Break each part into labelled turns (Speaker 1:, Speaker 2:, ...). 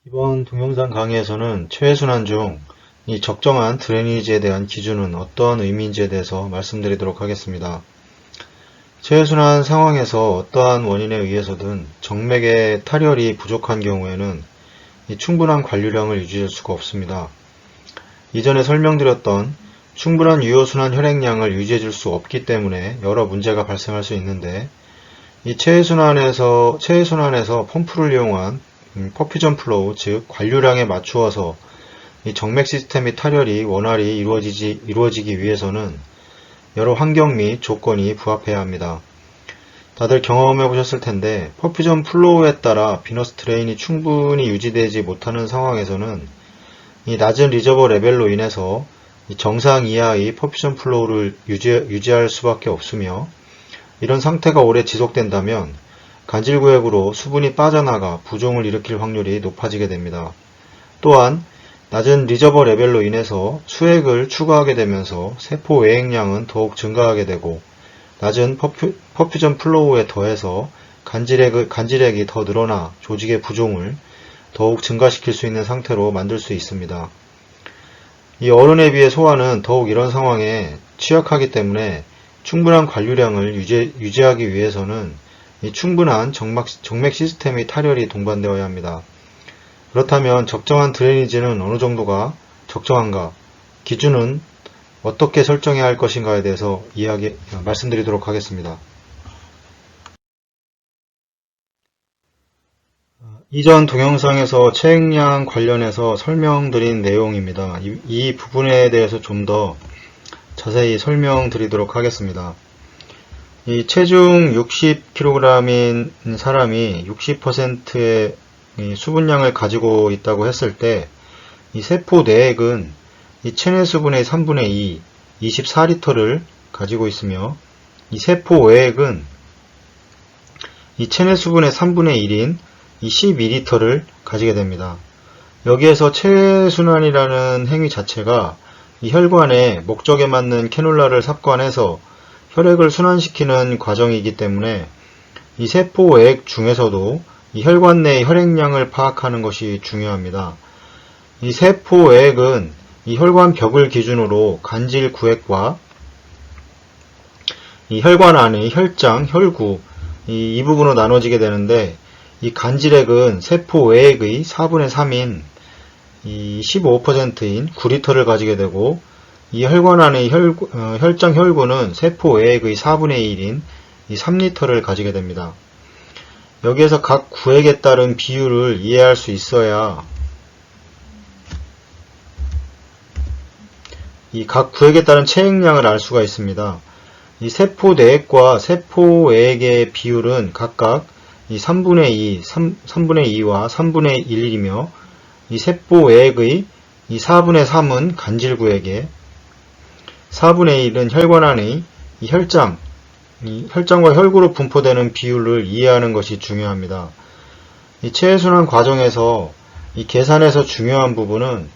Speaker 1: 이번 동영상 강의에서는 체외순환 중 이 적정한 드레니지에 대한 기준은 어떤 의미인지에 대해서 말씀드리도록 하겠습니다. 체외순환 상황에서 어떠한 원인에 의해서든 정맥의 탈혈이 부족한 경우에는 이 충분한 관류량을 유지할 수가 없습니다. 이전에 설명드렸던 충분한 유효순환 혈액량을 유지해 줄 수 없기 때문에 여러 문제가 발생할 수 있는데, 이 체외순환에서 펌프를 이용한 퍼퓨전 플로우, 즉 관류량에 맞추어서 이 정맥 시스템의 탈혈이 원활히 이루어지기 위해서는 여러 환경 및 조건이 부합해야 합니다. 다들 경험해 보셨을 텐데, 퍼퓨전 플로우에 따라 비너스 드레인이 충분히 유지되지 못하는 상황에서는 이 낮은 리저버 레벨로 인해서 이 정상 이하의 퍼퓨전 플로우를 유지할 수밖에 없으며, 이런 상태가 오래 지속된다면 간질구획으로 수분이 빠져나가 부종을 일으킬 확률이 높아지게 됩니다. 또한 낮은 리저버 레벨로 인해서 수액을 추가하게 되면서 세포 외액량은 더욱 증가하게 되고, 낮은 퍼퓨전 플로우에 더해서 간질액이 더 늘어나 조직의 부종을 더욱 증가시킬 수 있는 상태로 만들 수 있습니다. 이 어른에 비해 소아는 더욱 이런 상황에 취약하기 때문에 충분한 관류량을 유지하기 위해서는 이 충분한 정맥 시스템의 탈혈이 동반되어야 합니다. 그렇다면 적정한 드레니지는 어느 정도가 적정한가? 기준은 어떻게 설정해야 할 것인가에 대해서 말씀드리도록 하겠습니다. 이전 동영상에서 체액량 관련해서 설명드린 내용입니다. 이 부분에 대해서 좀 더 자세히 설명드리도록 하겠습니다. 이 체중 60kg인 사람이 60%의 수분량을 가지고 있다고 했을 때, 이 세포 내액은 이 체내 수분의 3분의 2, 24리터를 가지고 있으며, 이 세포 외액은 이 체내 수분의 3분의 1인 이 12리터를 가지게 됩니다. 여기에서 체외순환이라는 행위 자체가 이 혈관에 목적에 맞는 캐놀라를 삽관해서 혈액을 순환시키는 과정이기 때문에 이 세포 외액 중에서도 이 혈관 내의 혈액량을 파악하는 것이 중요합니다. 이 세포 외액은 이 혈관 벽을 기준으로 간질 구획과 이 혈관 안의 혈장, 혈구 이 부분으로 나눠지게 되는데, 이 간질액은 세포 외액의 4분의 3인 이 15%인 9리터를 가지게 되고, 이 혈관 안의 혈장, 혈구는 세포 외액의 4분의 1인 이 3리터를 가지게 됩니다. 여기에서 각 구획에 따른 비율을 이해할 수 있어야 이 각 구획에 따른 체액량을 알 수가 있습니다. 이 세포 내액과 세포 외액의 비율은 각각 이 3분의 2, 3분의 2와 3분의 1이며, 이 세포 외액의 이 4분의 3은 간질구획에, 4분의 1은 혈관 안의 이 혈장과 혈구로 분포되는 비율을 이해하는 것이 중요합니다. 이 체외순환 과정에서 이 계산에서 중요한 부분은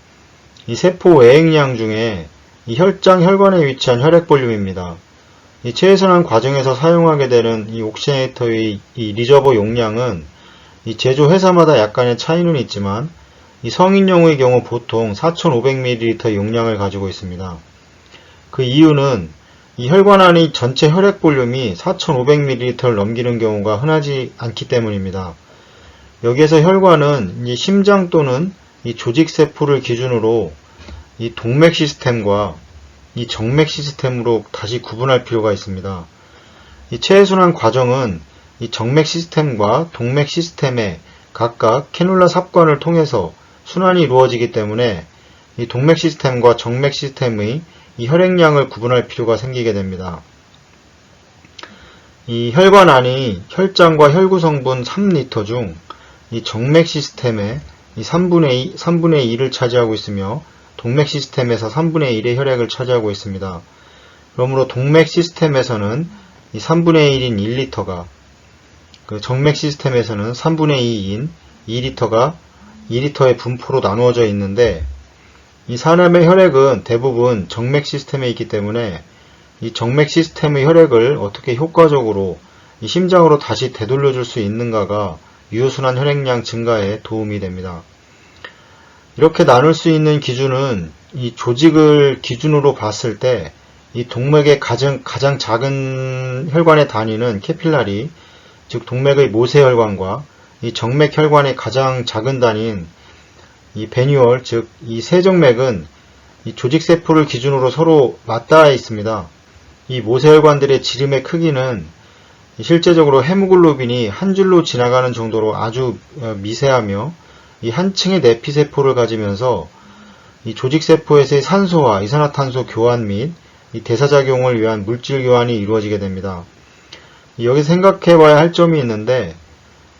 Speaker 1: 이 세포 외액량 중에 이 혈장, 혈관에 위치한 혈액 볼륨입니다. 이 체외순환 과정에서 사용하게 되는 이 옥시네이터의 이 리저버 용량은 이 제조 회사마다 약간의 차이는 있지만, 이 성인용의 경우 보통 4500ml 용량을 가지고 있습니다. 그 이유는 이 혈관 안의 전체 혈액 볼륨이 4500ml를 넘기는 경우가 흔하지 않기 때문입니다. 여기에서 혈관은 이 심장 또는 이 조직세포를 기준으로 이 동맥 시스템과 이 정맥 시스템으로 다시 구분할 필요가 있습니다. 이 체외순환 과정은 이 정맥 시스템과 동맥 시스템에 각각 캐놀라 삽관을 통해서 순환이 이루어지기 때문에 이 동맥 시스템과 정맥 시스템의 이 혈액량을 구분할 필요가 생기게 됩니다. 이 혈관 안이 혈장과 혈구 성분 3리터 중 이 정맥 시스템의 이 3분의 2를 차지하고 있으며, 동맥 시스템에서 3분의 1의 혈액을 차지하고 있습니다. 그러므로 동맥 시스템에서는 이 3분의 1인 1리터가, 그 정맥 시스템에서는 3분의 2인 2리터가 2리터의 분포로 나누어져 있는데, 이 사람의 혈액은 대부분 정맥 시스템에 있기 때문에 이 정맥 시스템의 혈액을 어떻게 효과적으로 이 심장으로 다시 되돌려줄 수 있는가가 유효순환 혈액량 증가에 도움이 됩니다. 이렇게 나눌 수 있는 기준은 이 조직을 기준으로 봤을 때 이 동맥의 가장 작은 혈관의 단위는 캐필라리, 즉 동맥의 모세혈관과 이 정맥혈관의 가장 작은 단위인 이 베뉴얼, 즉 이 세정맥은 이 조직세포를 기준으로 서로 맞닿아 있습니다. 이 모세혈관들의 지름의 크기는 실제적으로 헤모글로빈이 한 줄로 지나가는 정도로 아주 미세하며 이 한 층의 내피세포를 가지면서 이 조직세포에서의 산소와 이산화탄소 교환 및 이 대사작용을 위한 물질 교환이 이루어지게 됩니다. 여기 생각해 봐야 할 점이 있는데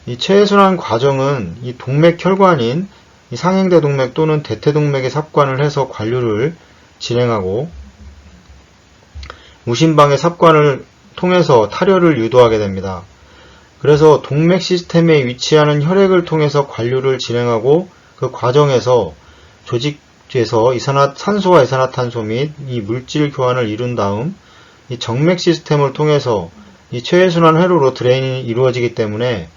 Speaker 1: 이 체해순환 과정은 이 동맥혈관인 이 상행대동맥 또는 대퇴동맥에 삽관을 해서 관류를 진행하고 무심방의 삽관을 통해서 탈혈을 유도하게 됩니다. 그래서 동맥 시스템에 위치하는 혈액을 통해서 관류를 진행하고 그 과정에서 조직에서 산소와 이산화탄소 및 이 물질 교환을 이룬 다음 이 정맥 시스템을 통해서 이 체해순환 회로로 드레인이 이루어지기 때문에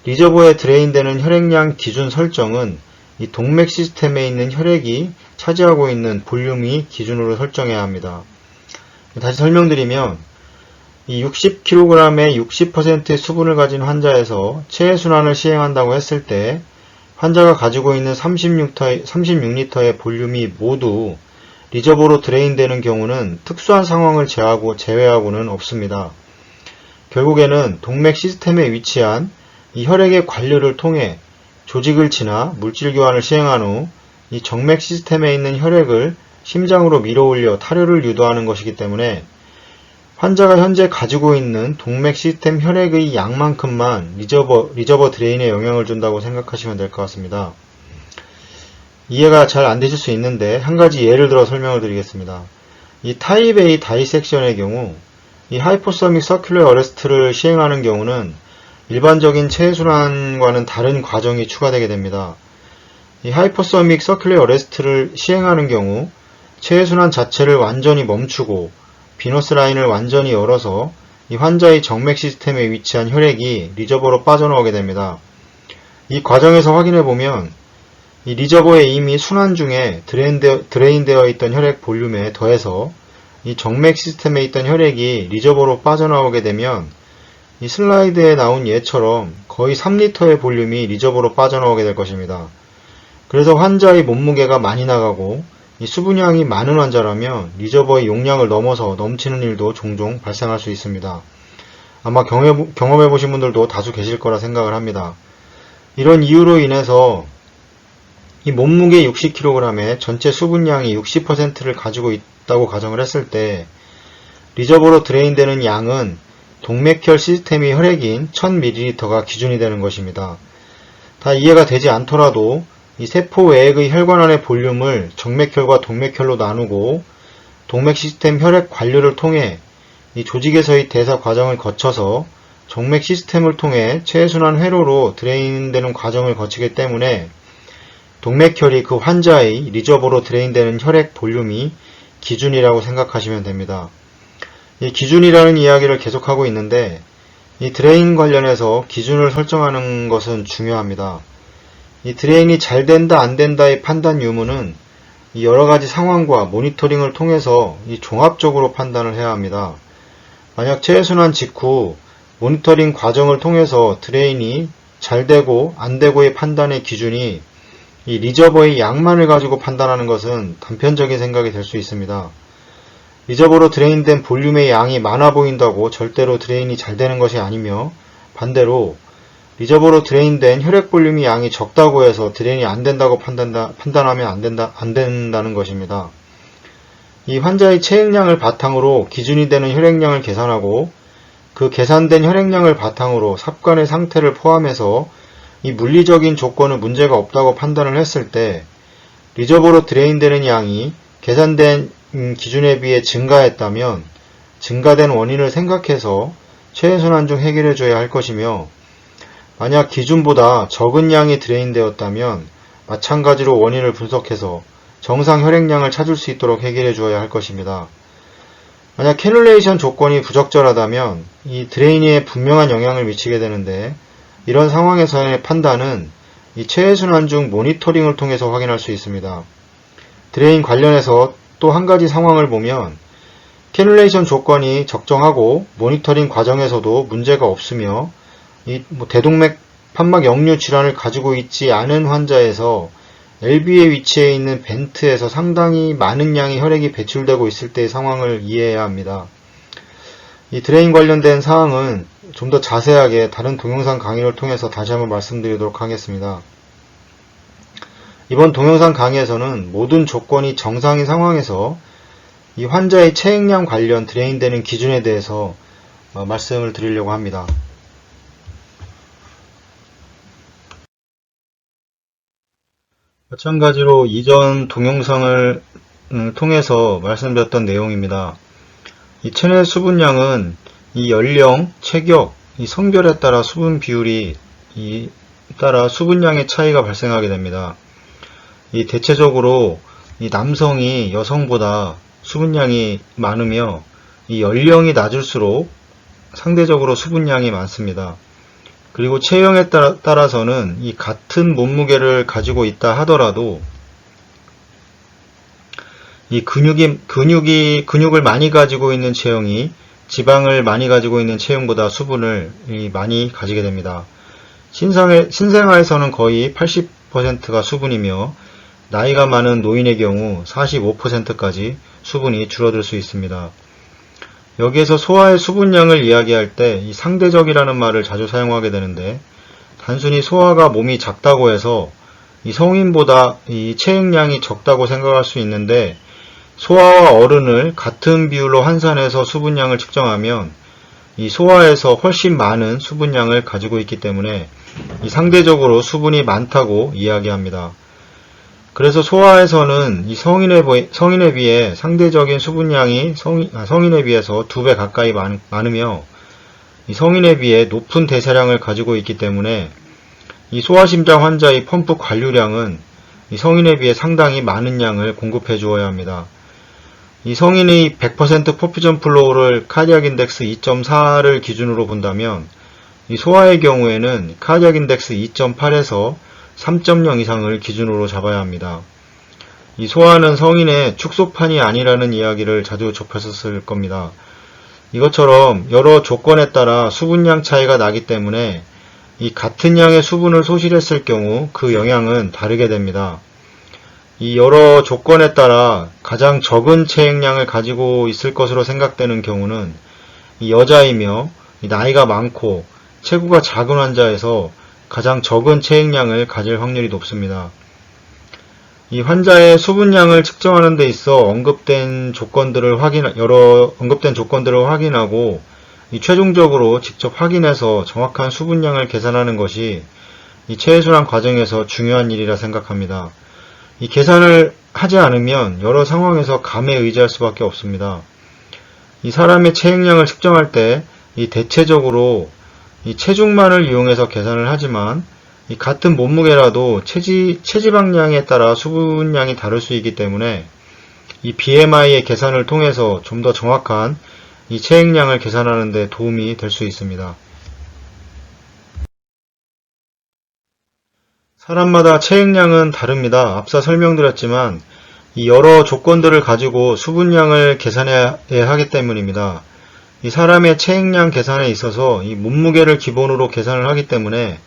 Speaker 1: 리저버에 드레인되는 혈액량 기준 설정은 이 동맥 시스템에 있는 혈액이 차지하고 있는 볼륨이 기준으로 설정해야 합니다. 다시 설명드리면 이 60kg의 60%의 수분을 가진 환자에서 체해순환을 시행한다고 했을 때 환자가 가지고 있는 36리터의 볼륨이 모두 리저버로 드레인되는 경우는 특수한 상황을 제외하고는 없습니다. 결국에는 동맥 시스템에 위치한 이 혈액의 관류를 통해 조직을 지나 물질 교환을 시행한 후 이 정맥 시스템에 있는 혈액을 심장으로 밀어올려 탈혈을 유도하는 것이기 때문에 환자가 현재 가지고 있는 동맥 시스템 혈액의 양만큼만 리저버 드레인에 영향을 준다고 생각하시면 될 것 같습니다. 이해가 잘 안 되실 수 있는데 한 가지 예를 들어 설명을 드리겠습니다. 이 타입 A 다이섹션의 경우 이 하이포서믹 서큘러 어레스트를 시행하는 경우는 일반적인 체해순환과는 다른 과정이 추가되게 됩니다. 이 하이포서믹 서큘러 어레스트를 시행하는 경우 체해순환 자체를 완전히 멈추고 비너스 라인을 완전히 열어서 이 환자의 정맥 시스템에 위치한 혈액이 리저버로 빠져나오게 됩니다. 이 과정에서 확인해보면 이 리저버에 이미 순환 중에 드레인되어 있던 혈액 볼륨에 더해서 이 정맥 시스템에 있던 혈액이 리저버로 빠져나오게 되면 이 슬라이드에 나온 예처럼 거의 3리터의 볼륨이 리저버로 빠져나오게 될 것입니다. 그래서 환자의 몸무게가 많이 나가고 이 수분량이 많은 환자라면 리저버의 용량을 넘어서 넘치는 일도 종종 발생할 수 있습니다. 아마 경험해보신 분들도 다수 계실 거라 생각을 합니다. 이런 이유로 인해서 이 몸무게 60kg에 전체 수분량이 60%를 가지고 있다고 가정을 했을 때 리저버로 드레인되는 양은 동맥혈 시스템의 혈액인 1000ml가 기준이 되는 것입니다. 다 이해가 되지 않더라도 이 세포 외액의 혈관 안의 볼륨을 정맥혈과 동맥혈로 나누고 동맥 시스템 혈액 관류를 통해 이 조직에서의 대사 과정을 거쳐서 정맥 시스템을 통해 체해순환 회로로 드레인되는 과정을 거치기 때문에 동맥혈이 그 환자의 리저버로 드레인되는 혈액 볼륨이 기준이라고 생각하시면 됩니다. 이 기준이라는 이야기를 계속하고 있는데 이 드레인 관련해서 기준을 설정하는 것은 중요합니다. 이 드레인이 잘 된다 안 된다의 판단 유무는 이 여러가지 상황과 모니터링을 통해서 이 종합적으로 판단을 해야 합니다. 만약 체해순환 직후 모니터링 과정을 통해서 드레인이 잘 되고 안 되고의 판단의 기준이 이 리저버의 양만을 가지고 판단하는 것은 단편적인 생각이 될 수 있습니다. 리저버로 드레인된 볼륨의 양이 많아 보인다고 절대로 드레인이 잘 되는 것이 아니며 반대로 리저버로 드레인된 혈액 볼륨이 양이 적다고 해서 드레인이 안 된다고 판단하면 안 된다는 것입니다. 이 환자의 체액량을 바탕으로 기준이 되는 혈액량을 계산하고 그 계산된 혈액량을 바탕으로 삽관의 상태를 포함해서 이 물리적인 조건은 문제가 없다고 판단을 했을 때 리저버로 드레인되는 양이 계산된 기준에 비해 증가했다면 증가된 원인을 생각해서 체해순환 중 해결해 줘야 할 것이며 만약 기준보다 적은 양이 드레인되었다면 마찬가지로 원인을 분석해서 정상 혈액량을 찾을 수 있도록 해결해 주어야 할 것입니다. 만약 캐뉼레이션 조건이 부적절하다면 이 드레인에 분명한 영향을 미치게 되는데 이런 상황에서의 판단은 이 체해순환 중 모니터링을 통해서 확인할 수 있습니다. 드레인 관련해서 또 한 가지 상황을 보면 캐뉼레이션 조건이 적정하고 모니터링 과정에서도 문제가 없으며 대동맥 판막 역류 질환을 가지고 있지 않은 환자에서 LV의 위치해 있는 벤트에서 상당히 많은 양의 혈액이 배출되고 있을 때의 상황을 이해해야 합니다. 이 드레인 관련된 사항은 좀 더 자세하게 다른 동영상 강의를 통해서 다시 한번 말씀드리도록 하겠습니다. 이번 동영상 강의에서는 모든 조건이 정상인 상황에서 이 환자의 체액량 관련 드레인되는 기준에 대해서 말씀을 드리려고 합니다. 마찬가지로 이전 동영상을 통해서 말씀드렸던 내용입니다. 이 체내 수분량은 이 연령, 체격, 이 성별에 따라 수분 비율이 따라 수분량의 차이가 발생하게 됩니다. 이 대체적으로 이 남성이 여성보다 수분량이 많으며 이 연령이 낮을수록 상대적으로 수분량이 많습니다. 그리고 체형에 따라서는 이 같은 몸무게를 가지고 있다 하더라도 이 근육을 많이 가지고 있는 체형이 지방을 많이 가지고 있는 체형보다 수분을 많이 가지게 됩니다. 신생아에서는 거의 80%가 수분이며 나이가 많은 노인의 경우 45%까지 수분이 줄어들 수 있습니다. 여기에서 소화의 수분량을 이야기할 때 이 상대적이라는 말을 자주 사용하게 되는데 단순히 소화가 몸이 작다고 해서 이 성인보다 이 체액량이 적다고 생각할 수 있는데 소아와 어른을 같은 비율로 환산해서 수분량을 측정하면 이 소아에서 훨씬 많은 수분량을 가지고 있기 때문에 이 상대적으로 수분이 많다고 이야기합니다. 그래서 소아에서는 이 성인에 비해 상대적인 수분량이 성인에 비해서 2배 가까이 많으며 이 성인에 비해 높은 대사량을 가지고 있기 때문에 이 소아심장 환자의 펌프 관류량은 이 성인에 비해 상당히 많은 양을 공급해 주어야 합니다. 이 성인의 100% 퍼퓨전 플로우를 카디악 인덱스 2.4를 기준으로 본다면 이 소아의 경우에는 카디악 인덱스 2.8에서 3.0 이상을 기준으로 잡아야 합니다. 이 소아는 성인의 축소판이 아니라는 이야기를 자주 접하셨을 겁니다. 이것처럼 여러 조건에 따라 수분량 차이가 나기 때문에 이 같은 양의 수분을 소실했을 경우 그 영향은 다르게 됩니다. 이 여러 조건에 따라 가장 적은 체액량을 가지고 있을 것으로 생각되는 경우는 이 여자이며 이 나이가 많고 체구가 작은 환자에서 가장 적은 체액량을 가질 확률이 높습니다. 이 환자의 수분량을 측정하는 데 있어 언급된 조건들을 확인하고 이 최종적으로 직접 확인해서 정확한 수분량을 계산하는 것이 이 체해순환 과정에서 중요한 일이라 생각합니다. 이 계산을 하지 않으면 여러 상황에서 감에 의지할 수밖에 없습니다. 이 사람의 체액량을 측정할 때 이 대체적으로 이 체중만을 이용해서 계산을 하지만 이 같은 몸무게라도 체지방량에 따라 수분량이 다를 수 있기 때문에 이 BMI의 계산을 통해서 좀 더 정확한 이 체액량을 계산하는 데 도움이 될 수 있습니다. 사람마다 체액량은 다릅니다. 앞서 설명드렸지만 이 여러 조건들을 가지고 수분량을 계산해야 하기 때문입니다. 이 사람의 체액량 계산에 있어서 이 몸무게를 기본으로 계산을 하기 때문에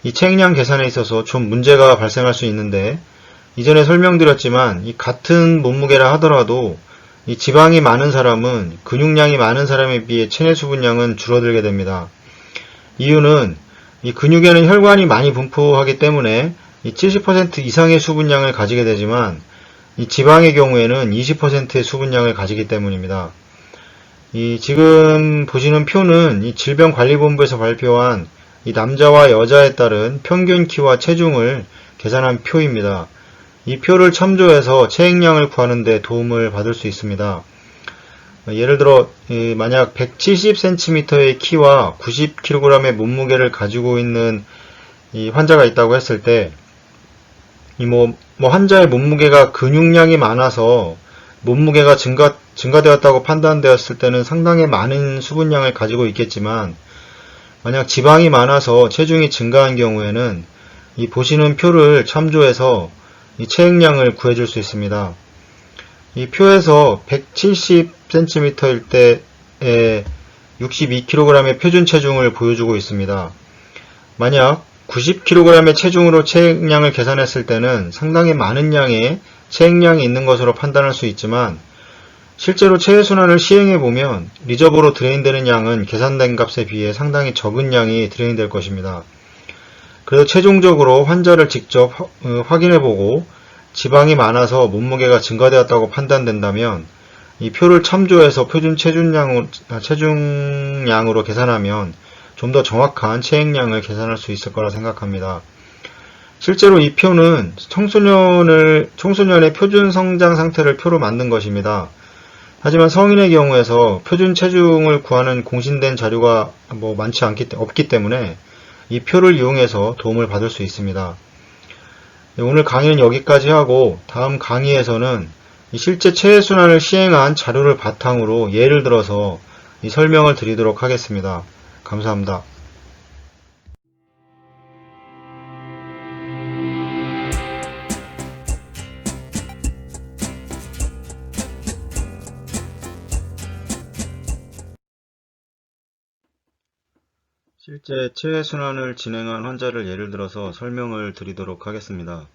Speaker 1: 이 체액량 계산에 있어서 좀 문제가 발생할 수 있는데 이전에 설명드렸지만 이 같은 몸무게라 하더라도 이 지방이 많은 사람은 근육량이 많은 사람에 비해 체내 수분량은 줄어들게 됩니다. 이유는 이 근육에는 혈관이 많이 분포하기 때문에 이 70% 이상의 수분량을 가지게 되지만 이 지방의 경우에는 20%의 수분량을 가지기 때문입니다. 이 지금 보시는 표는 이 질병관리본부에서 발표한 이 남자와 여자에 따른 평균 키와 체중을 계산한 표입니다. 이 표를 참조해서 체액량을 구하는 데 도움을 받을 수 있습니다. 예를 들어 만약 170cm의 키와 90kg의 몸무게를 가지고 있는 이 환자가 있다고 했을 때 환자의 몸무게가 근육량이 많아서 몸무게가 증가되었다고 판단되었을 때는 상당히 많은 수분량을 가지고 있겠지만 만약 지방이 많아서 체중이 증가한 경우에는 이 보시는 표를 참조해서 이 체액량을 구해줄 수 있습니다. 이 표에서 170cm일 때에 62kg의 표준 체중을 보여주고 있습니다. 만약 90kg의 체중으로 체액량을 계산했을 때는 상당히 많은 양의 체액량이 있는 것으로 판단할 수 있지만 실제로 체외순환을 시행해보면 리저버로 드레인되는 양은 계산된 값에 비해 상당히 적은 양이 드레인될 것입니다. 그래서 최종적으로 환자를 직접 확인해보고 지방이 많아서 몸무게가 증가되었다고 판단된다면 이 표를 참조해서 표준 체중량으로 계산하면 좀 더 정확한 체액량을 계산할 수 있을 거라 생각합니다. 실제로 이 표는 청소년의 표준 성장 상태를 표로 만든 것입니다. 하지만 성인의 경우에서 표준 체중을 구하는 공신된 자료가 없기 때문에 이 표를 이용해서 도움을 받을 수 있습니다. 오늘 강의는 여기까지 하고 다음 강의에서는 실제 체외순환을 시행한 자료를 바탕으로 예를 들어서 이 설명을 드리도록 하겠습니다. 감사합니다. 실제 체외순환을 진행한 환자를 예를 들어서 설명을 드리도록 하겠습니다.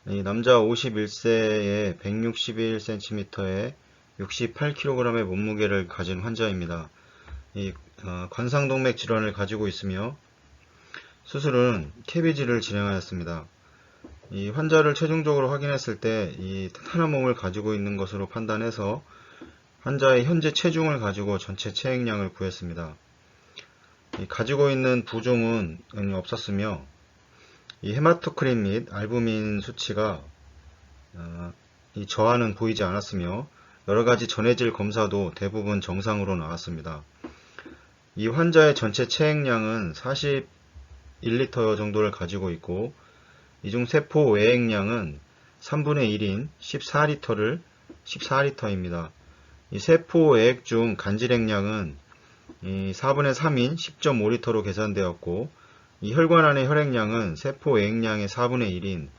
Speaker 1: 이 남자 51세에 161cm에 68kg의 몸무게를 가진 환자입니다. 이 관상동맥 질환을 가지고 있으며 수술은 캐비지를 진행하였습니다. 이 환자를 최종적으로 확인했을 때 이 탄탄한 몸을 가지고 있는 것으로 판단해서 환자의 현재 체중을 가지고 전체 체액량을 구했습니다. 가지고 있는 부종은 없었으며 이 헤마토크림 및 알부민 수치가 이 저하는 보이지 않았으며 여러가지 전해질 검사도 대부분 정상으로 나왔습니다. 이 환자의 전체 체액량은 41리터 정도를 가지고 있고 이 중 세포 외액량은 3분의 1인 14리터입니다. 이 세포 외액 중 간질액량은 이 4분의 3인 10.5리터로 계산되었고 이 혈관 안의 혈액량은 세포 외액량의 4분의 1인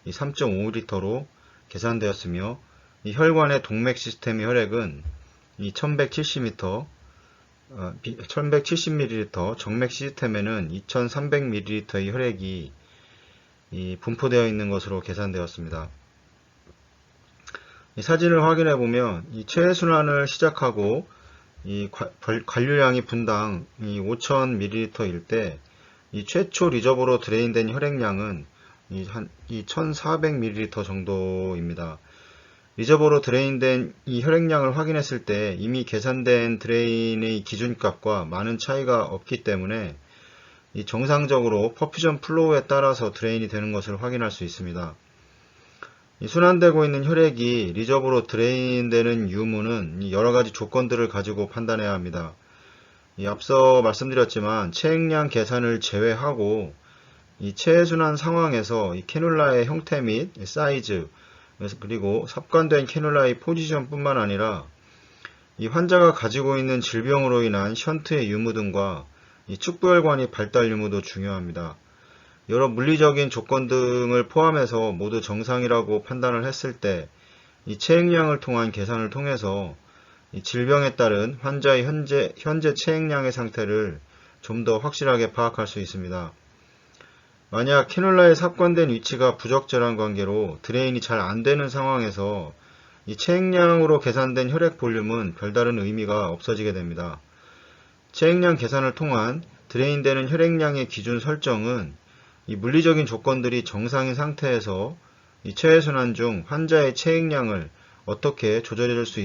Speaker 1: 3.5리터로 계산되었으며 이 혈관의 동맥 시스템의 혈액은 이 1170ml, 정맥 시스템에는 2300ml의 혈액이 분포되어 있는 것으로 계산되었습니다. 이 사진을 확인해 보면 이 체외순환을 시작하고 이 관류량이 분당 5000ml일 때 이 최초 리저버로 드레인된 혈액량은 이 1400ml 정도입니다. 리저버로 드레인된 이 혈액량을 확인했을 때 이미 계산된 드레인의 기준값과 많은 차이가 없기 때문에 이 정상적으로 퍼퓨전 플로우에 따라서 드레인이 되는 것을 확인할 수 있습니다. 이 순환되고 있는 혈액이 리저버로 드레인되는 유무는 여러가지 조건들을 가지고 판단해야 합니다. 앞서 말씀드렸지만 체액량 계산을 제외하고 이 체외순환 상황에서 이 캐놀라의 형태 및 사이즈 그리고 삽관된 캐놀라의 포지션 뿐만 아니라 이 환자가 가지고 있는 질병으로 인한 션트의 유무 등과 이 축부혈관의 발달 유무도 중요합니다. 여러 물리적인 조건 등을 포함해서 모두 정상이라고 판단을 했을 때 이 체액량을 통한 계산을 통해서 이 질병에 따른 환자의 현재 체액량의 상태를 좀 더 확실하게 파악할 수 있습니다. 만약 캐놀라에 삽관된 위치가 부적절한 관계로 드레인이 잘 안되는 상황에서 이 체액량으로 계산된 혈액 볼륨은 별다른 의미가 없어지게 됩니다. 체액량 계산을 통한 드레인되는 혈액량의 기준 설정은 이 물리적인 조건들이 정상인 상태에서 이 체외순환 중 환자의 체액량을 어떻게 조절해 줄 수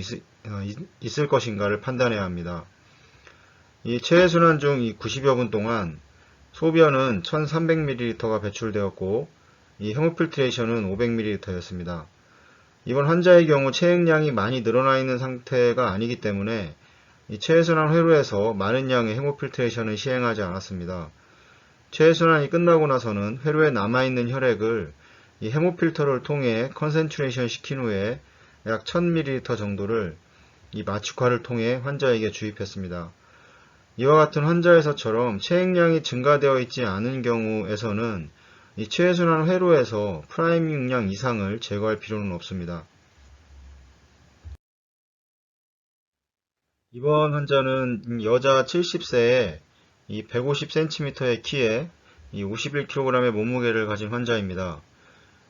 Speaker 1: 있을 것인가를 판단해야 합니다. 이 체외순환 중 이 90여 분 동안 소변은 1300ml가 배출되었고 이 헤모필트레이션은 500ml였습니다. 이번 환자의 경우 체액량이 많이 늘어나 있는 상태가 아니기 때문에 이 체외순환 회로에서 많은 양의 헤모필트레이션을 시행하지 않았습니다. 체외순환이 끝나고 나서는 회로에 남아있는 혈액을 이 헤모필터를 통해 컨센트레이션 시킨 후에 약 1000ml 정도를 이 마취과를 통해 환자에게 주입했습니다. 이와 같은 환자에서처럼 체액량이 증가되어 있지 않은 경우에서는 이 체외순환 회로에서 프라임 용량 이상을 제거할 필요는 없습니다. 이번 환자는 여자 70세에 이 150cm의 키에 이 51kg의 몸무게를 가진 환자입니다.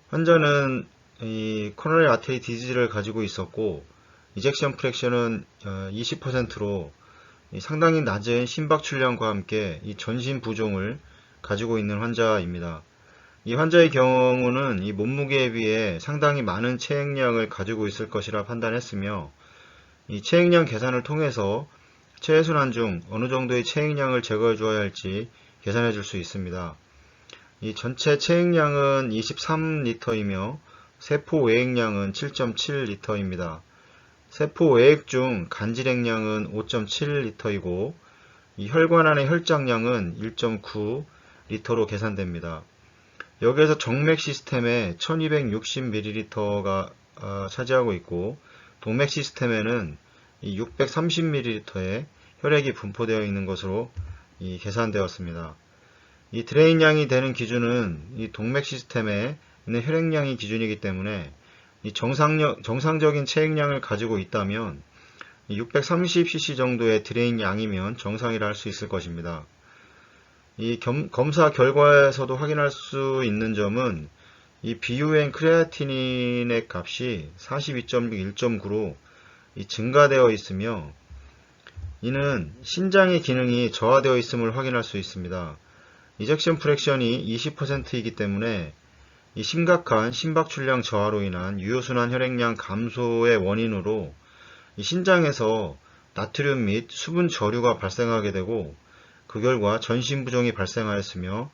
Speaker 1: 환자는 이 코로너리 아테리 디지즈를 가지고 있었고 이젝션 프랙션은 20%로 상당히 낮은 심박출량과 함께 이 전신 부종을 가지고 있는 환자입니다. 이 환자의 경우는 이 몸무게에 비해 상당히 많은 체액량을 가지고 있을 것이라 판단했으며 이 체액량 계산을 통해서 체외순환 중 어느 정도의 체액량을 제거해 주어야 할지 계산해 줄 수 있습니다. 이 전체 체액량은 23리터이며 세포 외액량은 7.7리터입니다. 세포 외액 중 간질액량은 5.7리터이고 이 혈관 안의 혈장량은 1.9리터로 계산됩니다. 여기에서 정맥 시스템에 1260ml가 차지하고 있고 동맥 시스템에는 630ml의 혈액이 분포되어 있는 것으로 계산되었습니다. 이 드레인량이 되는 기준은 이 동맥 시스템에 있는 혈액량이 기준이기 때문에 이 정상적인 체액량을 가지고 있다면 630cc 정도의 드레인량이면 정상이라 할 수 있을 것입니다. 이 검사 결과에서도 확인할 수 있는 점은 이 BUN 크레아티닌의 값이 42.6, 1.9로 증가되어 있으며 이는 신장의 기능이 저하되어 있음을 확인할 수 있습니다. 이젝션 프랙션이 20%이기 때문에 이 심각한 심박출량 저하로 인한 유효순환 혈액량 감소의 원인으로 이 신장에서 나트륨 및 수분 저류가 발생하게 되고 그 결과 전신부종이 발생하였으며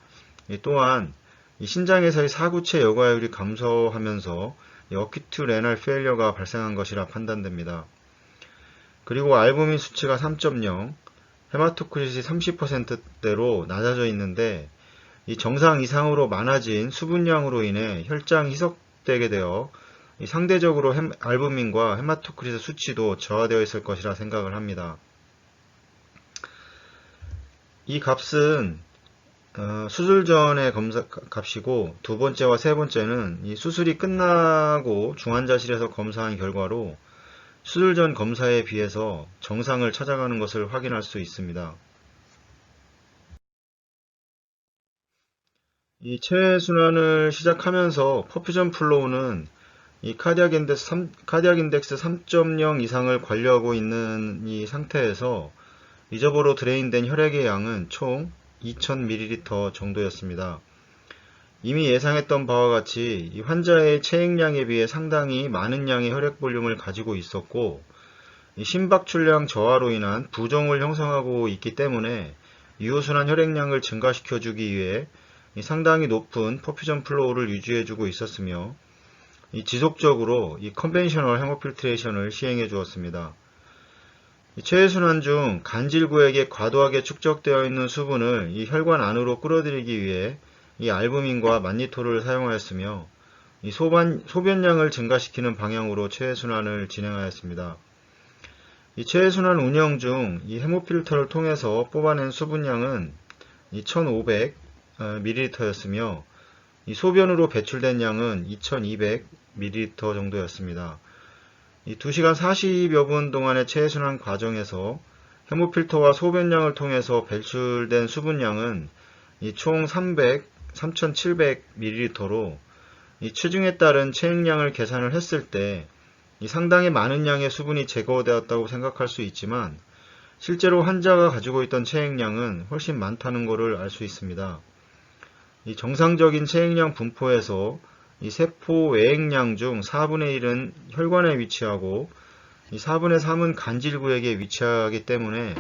Speaker 1: 또한 이 신장에서의 사구체 여과율이 감소하면서 어큐트 레날 페일러가 발생한 것이라 판단됩니다. 그리고 알부민 수치가 3.0, 헤마토크리트이 30%대로 낮아져 있는데 이 정상 이상으로 많아진 수분량으로 인해 혈장이 희석되게 되어 상대적으로 알부민과 헤마토크리트 수치도 저하되어 있을 것이라 생각을 합니다. 이 값은 수술 전의 검사 값이고 두 번째와 세 번째는 이 수술이 끝나고 중환자실에서 검사한 결과로 수술 전 검사에 비해서 정상을 찾아가는 것을 확인할 수 있습니다. 이 체외순환을 시작하면서 퍼퓨전 플로우는 이 카디악 인덱스 3.0 이상을 관리하고 있는 이 상태에서 리저버로 드레인된 혈액의 양은 총 2000ml 정도였습니다. 이미 예상했던 바와 같이 이 환자의 체액량에 비해 상당히 많은 양의 혈액 볼륨을 가지고 있었고 이 심박출량 저하로 인한 부종을 형성하고 있기 때문에 유효순환 혈액량을 증가시켜주기 위해 이 상당히 높은 퍼퓨전 플로우를 유지해주고 있었으며 이 지속적으로 이 컨벤셔널 헤모필트레이션을 시행해 주었습니다. 체외순환 중 간질구액에 과도하게 축적되어 있는 수분을 이 혈관 안으로 끌어들이기 위해 이 알부민과 만니토를 사용하였으며 이 소변량을 증가시키는 방향으로 체외순환을 진행하였습니다. 이 체외순환 운영 중 이 헤모필터를 통해서 뽑아낸 수분량은 1500ml였으며 이 소변으로 배출된 양은 2200ml 정도였습니다. 이 2시간 40여 분 동안의 체외순환 과정에서 헤모필터와 소변량을 통해서 배출된 수분량은 총 3700ml로 이 체중에 따른 체액량을 계산을 했을 때 상당히 많은 양의 수분이 제거되었다고 생각할 수 있지만 실제로 환자가 가지고 있던 체액량은 훨씬 많다는 것을 알 수 있습니다. 이 정상적인 체액량 분포에서 이 세포 외액량 중 4분의 1은 혈관에 위치하고 이 4분의 3은 간질구액에 위치하기 때문에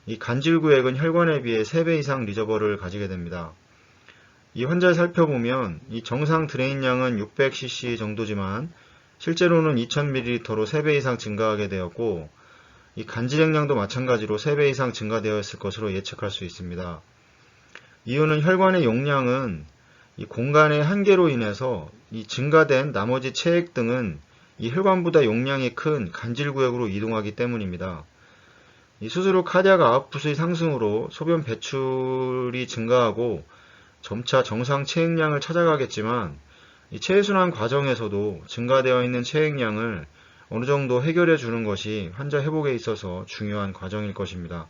Speaker 1: 이 간질구액은 혈관에 비해 3배 이상 리저버를 가지게 됩니다. 이 환자를 살펴보면 이 정상 드레인량은 600cc 정도지만 실제로는 2000ml로 3배 이상 증가하게 되었고 이 간질액량도 마찬가지로 3배 이상 증가되었을 것으로 예측할 수 있습니다. 이유는 혈관의 용량은 이 공간의 한계로 인해서 이 증가된 나머지 체액 등은 이 혈관보다 용량이 큰 간질구역으로 이동하기 때문입니다. 이 수술 후 카디악 아웃풋의 상승으로 소변 배출이 증가하고 점차 정상 체액량을 찾아가겠지만 이 체해순환 과정에서도 증가되어 있는 체액량을 어느 정도 해결해 주는 것이 환자 회복에 있어서 중요한 과정일 것입니다.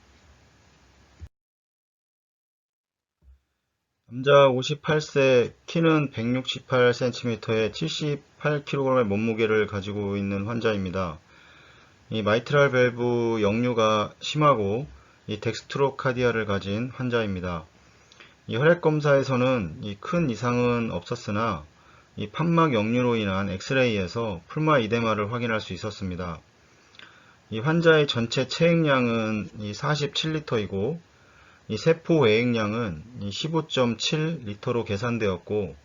Speaker 1: 남자 58세, 키는 168cm에 78kg의 몸무게를 가지고 있는 환자입니다. 이 마이트랄 밸브 역류가 심하고 이 덱스트로카디아를 가진 환자입니다. 이 혈액 검사에서는 이 큰 이상은 없었으나 이 판막 역류로 인한 엑스레이에서 풀마 이데마를 확인할 수 있었습니다. 이 환자의 전체 체액량은 이 47리터이고 이 세포 외액량은 15.7리터로 계산되었고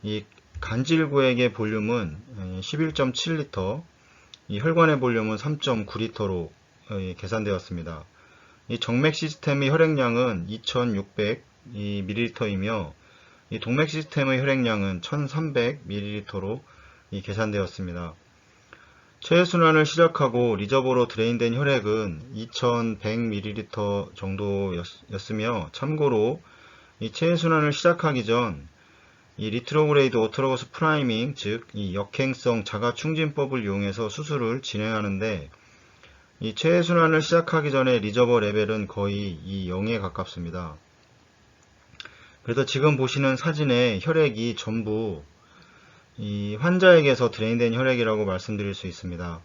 Speaker 1: 이 간질구액의 볼륨은 11.7리터, 이 혈관의 볼륨은 3.9리터로 계산되었습니다. 이 정맥 시스템의 혈액량은 2600ml이며 이 동맥 시스템의 혈액량은 1300ml로 계산되었습니다. 체해순환을 시작하고 리저버로 드레인된 혈액은 2100ml 정도였으며, 참고로 이 체해순환을 시작하기 전 이 리트로그레이드 오토로거스 프라이밍, 즉 이 역행성 자가 충진법을 이용해서 수술을 진행하는데 이 체해순환을 시작하기 전에 리저버 레벨은 거의 이 0에 가깝습니다. 그래서 지금 보시는 사진의 혈액이 전부 이 환자에게서 드레인된 혈액이라고 말씀드릴 수 있습니다.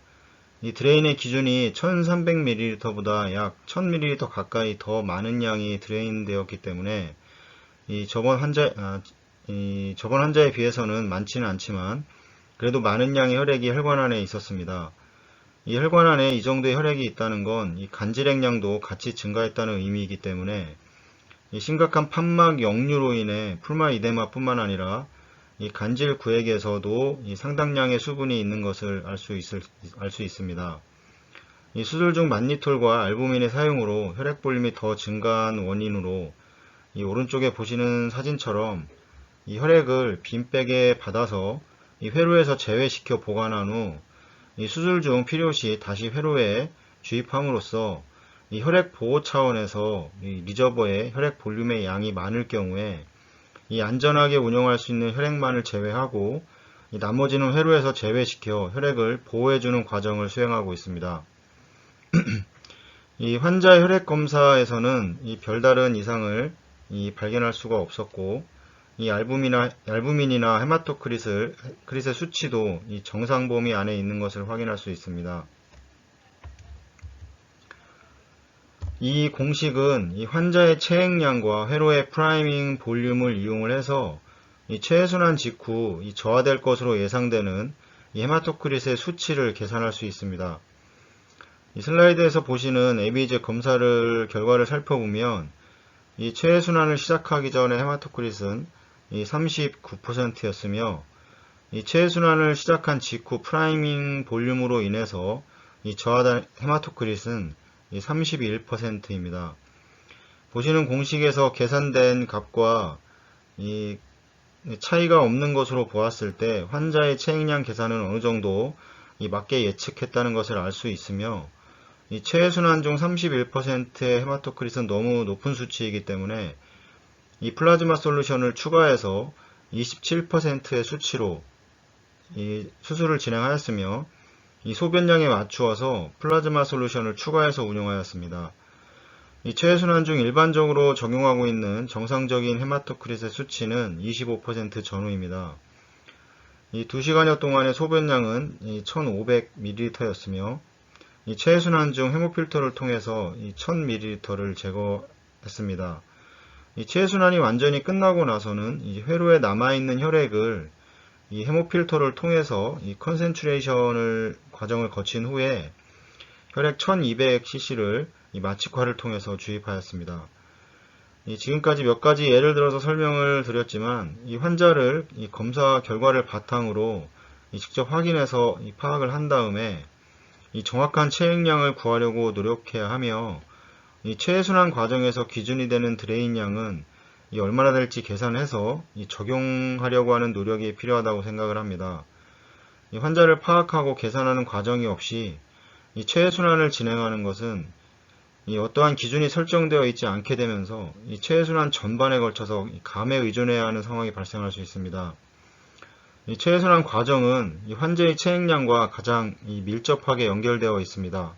Speaker 1: 이 드레인의 기준이 1300ml보다 약 1000ml 가까이 더 많은 양이 드레인 되었기 때문에 저번 환자에 비해서는 많지는 않지만 그래도 많은 양의 혈액이 혈관 안에 있었습니다. 이 혈관 안에 이 정도의 혈액이 있다는 건 이 간질액량도 같이 증가했다는 의미이기 때문에 이 심각한 판막 역류로 인해 풀마 이데마 뿐만 아니라 이 간질 구액에서도 이 상당량의 수분이 있는 것을 알 수 있습니다. 이 수술 중 만니톨과 알부민의 사용으로 혈액 볼륨이 더 증가한 원인으로 이 오른쪽에 보시는 사진처럼 이 혈액을 빈백에 받아서 이 회로에서 제외시켜 보관한 후 이 수술 중 필요시 다시 회로에 주입함으로써 이 혈액 보호 차원에서 이 리저버의 혈액 볼륨의 양이 많을 경우에 이 안전하게 운영할 수 있는 혈액만을 제외하고 이 나머지는 회로에서 제외시켜 혈액을 보호해주는 과정을 수행하고 있습니다. 이 환자의 혈액 검사에서는 이 별다른 이상을 발견할 수가 없었고 이 알부민이나 헤마토크릿의 수치도 이 정상 범위 안에 있는 것을 확인할 수 있습니다. 이 공식은 이 환자의 체액량과 회로의 프라이밍 볼륨을 이용을 해서 이 체해순환 직후 이 저하될 것으로 예상되는 이 헤마토크릿의 수치를 계산할 수 있습니다. 이 슬라이드에서 보시는 에비제 결과를 살펴보면 이 체해순환을 시작하기 전에 헤마토크릿은 이 39%였으며 이 체해순환을 시작한 직후 프라이밍 볼륨으로 인해서 이 저하된 헤마토크릿은 31%입니다. 보시는 공식에서 계산된 값과 이 차이가 없는 것으로 보았을 때 환자의 체액량 계산은 어느 정도 맞게 예측했다는 것을 알 수 있으며 이 체해순환 중 31%의 헤마토크릿은 너무 높은 수치이기 때문에 이 플라즈마 솔루션을 추가해서 27%의 수치로 이 수술을 진행하였으며 이 소변량에 맞추어서 플라즈마 솔루션을 추가해서 운용하였습니다. 이 체해순환 중 일반적으로 적용하고 있는 정상적인 헤마토크릿의 수치는 25% 전후입니다. 이 2시간여 동안의 소변량은 1500ml였으며 이 체해순환 중 헤모필터를 통해서 1000ml를 제거했습니다. 이 체해순환이 완전히 끝나고 나서는 이 회로에 남아있는 혈액을 이 헤모필터를 통해서 이 컨센트레이션을 과정을 거친 후에 혈액 1200cc를 이 마취과를 통해서 주입하였습니다. 지금까지 몇 가지 예를 들어서 설명을 드렸지만 이 환자를 이 검사 결과를 바탕으로 직접 확인해서 파악을 한 다음에 이 정확한 체액량을 구하려고 노력해야 하며 이 체해순환 과정에서 기준이 되는 드레인 양은 얼마나 될지 계산해서 적용하려고 하는 노력이 필요하다고 생각을 합니다. 이 환자를 파악하고 계산하는 과정이 없이 이 체해순환을 진행하는 것은 이 어떠한 기준이 설정되어 있지 않게 되면서 이 체해순환 전반에 걸쳐서 감에 의존해야 하는 상황이 발생할 수 있습니다. 이 체해순환 과정은 이 환자의 체액량과 가장 밀접하게 연결되어 있습니다.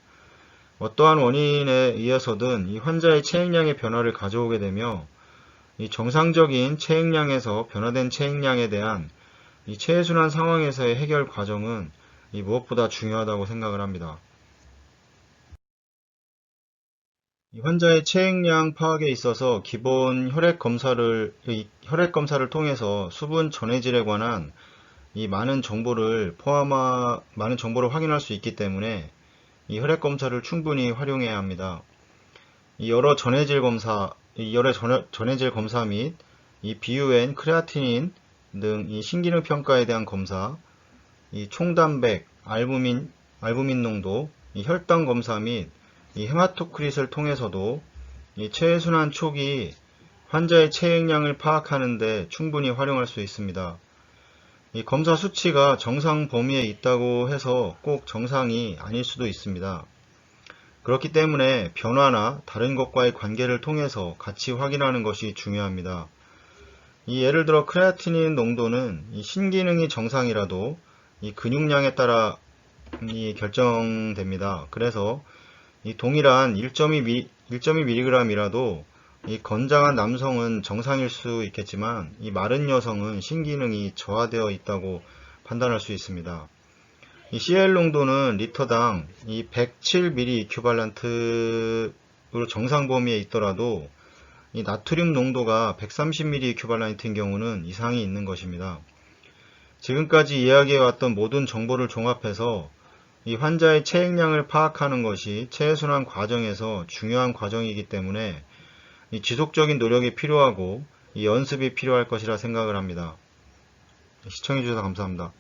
Speaker 1: 어떠한 원인에 의해서든 이 환자의 체액량의 변화를 가져오게 되며 이 정상적인 체액량에서 변화된 체액량에 대한 이 체해순환 상황에서의 해결 과정은 이 무엇보다 중요하다고 생각을 합니다. 이 환자의 체액량 파악에 있어서 기본 혈액 검사를 통해서 수분 전해질에 관한 이 많은 정보를 확인할 수 있기 때문에 이 혈액 검사를 충분히 활용해야 합니다. 이 여러 전해질 검사 및 이 BUN, 크레아티닌 등 이 신기능 평가에 대한 검사, 이 총단백, 알부민 농도, 이 혈당 검사 및 이 헤마토크릿을 통해서도 이 체해순환 초기 환자의 체액량을 파악하는 데 충분히 활용할 수 있습니다. 이 검사 수치가 정상 범위에 있다고 해서 꼭 정상이 아닐 수도 있습니다. 그렇기 때문에 변화나 다른 것과의 관계를 통해서 같이 확인하는 것이 중요합니다. 이 예를 들어 크레아티닌 농도는 이 신기능이 정상이라도 이 근육량에 따라 결정됩니다. 그래서 이 동일한 1.2mg이라도 이 건장한 남성은 정상일 수 있겠지만 이 마른 여성은 신기능이 저하되어 있다고 판단할 수 있습니다. 이 CL 농도는 리터당 이 107ml 이큐발란트로 정상 범위에 있더라도 이 나트륨 농도가 130ml 이큐발란트인 경우는 이상이 있는 것입니다. 지금까지 이야기해왔던 모든 정보를 종합해서 이 환자의 체액량을 파악하는 것이 체해순환 과정에서 중요한 과정이기 때문에 이 지속적인 노력이 필요하고 이 연습이 필요할 것이라 생각을 합니다. 시청해주셔서 감사합니다.